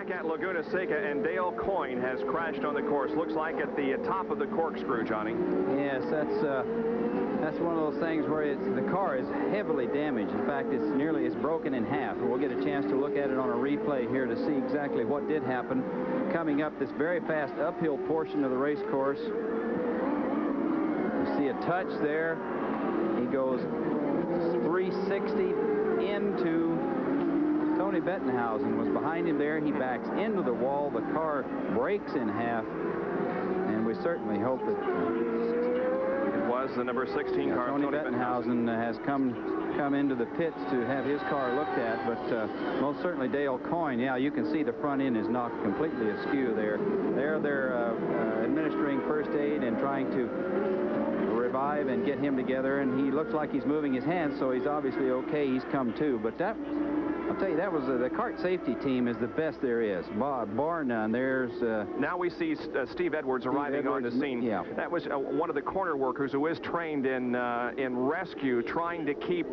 back at Laguna Seca, and Dale Coyne has crashed on the course. Looks like at the top of the Corkscrew, Johnny. Yes, that's one of those things where the car is heavily damaged. In fact, it's broken in half. We'll get a chance to look at it on a replay here to see exactly what did happen. Coming up this very fast uphill portion of the race course. You see a touch there. He goes 360 into Tony Bettenhausen. Was behind him there. He backs into the wall. The car breaks in half, and we certainly hope that it was the number 16 car. Tony Bettenhausen has come into the pits to have his car looked at, but most certainly Dale Coyne. Yeah, you can see the front end is knocked completely askew there. They're administering first aid and trying to revive and get him together, and he looks like he's moving his hands, so he's obviously okay. He's come to, but that, I'll tell you, that was the kart safety team is the best there is, bar none. There's now we see Steve Edwards arriving on the scene. Yeah, that was one of the corner workers who is trained in rescue, trying to keep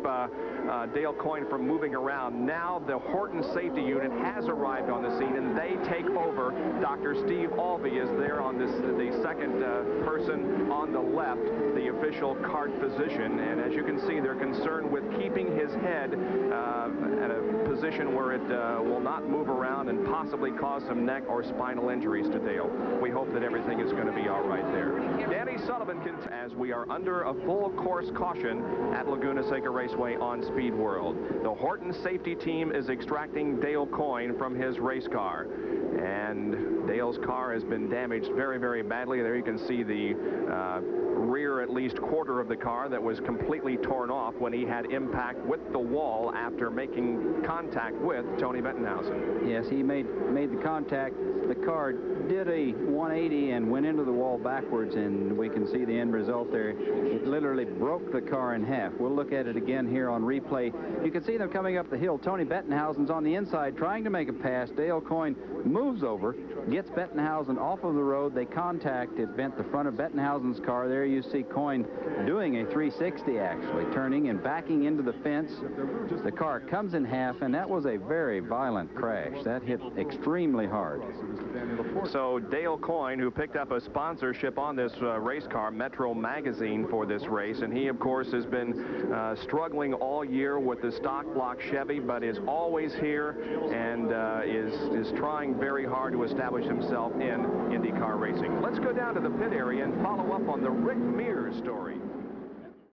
Dale Coyne from moving around. Now the Horton safety unit has arrived on the scene, and they take over. Dr. Steve Alvey is there on this, the second person on the left, the official kart physician, and as you can see, they're concerned with keeping his head at a position where it will not move around and possibly cause some neck or spinal injuries to Dale. We hope that everything is going to be all right there. Danny Sullivan, as we are under a full course caution at Laguna Seca Raceway on Speed World. The Horton safety team is extracting Dale Coyne from his race car, and Dale's car has been damaged very, very badly. There you can see the rear, at least quarter of the car that was completely torn off when he had impact with the wall after making contact with Tony Bettenhausen. Yes, he made the contact. The car did a 180 and went into the wall backwards, and we can see the end result there. It literally broke the car in half. We'll look at it again here on replay. You can see them coming up the hill. Tony Bettenhausen's on the inside trying to make a pass. Dale Coyne moves over, gets Bettenhausen off of the road. They contact. It bent the front of Bettenhausen's car. There you see Coyne doing a 360, actually, turning and backing into the fence. The car comes in half, and that was a very violent crash. That hit extremely hard. So Dale Coyne, who picked up a sponsorship on this race car, Metro Magazine, for this race, and he, of course, has been struggling all year with the stock block Chevy, but is always here and is trying very hard to establish himself in IndyCar racing. Let's go down to the pit area and follow up on the Rick Mears story.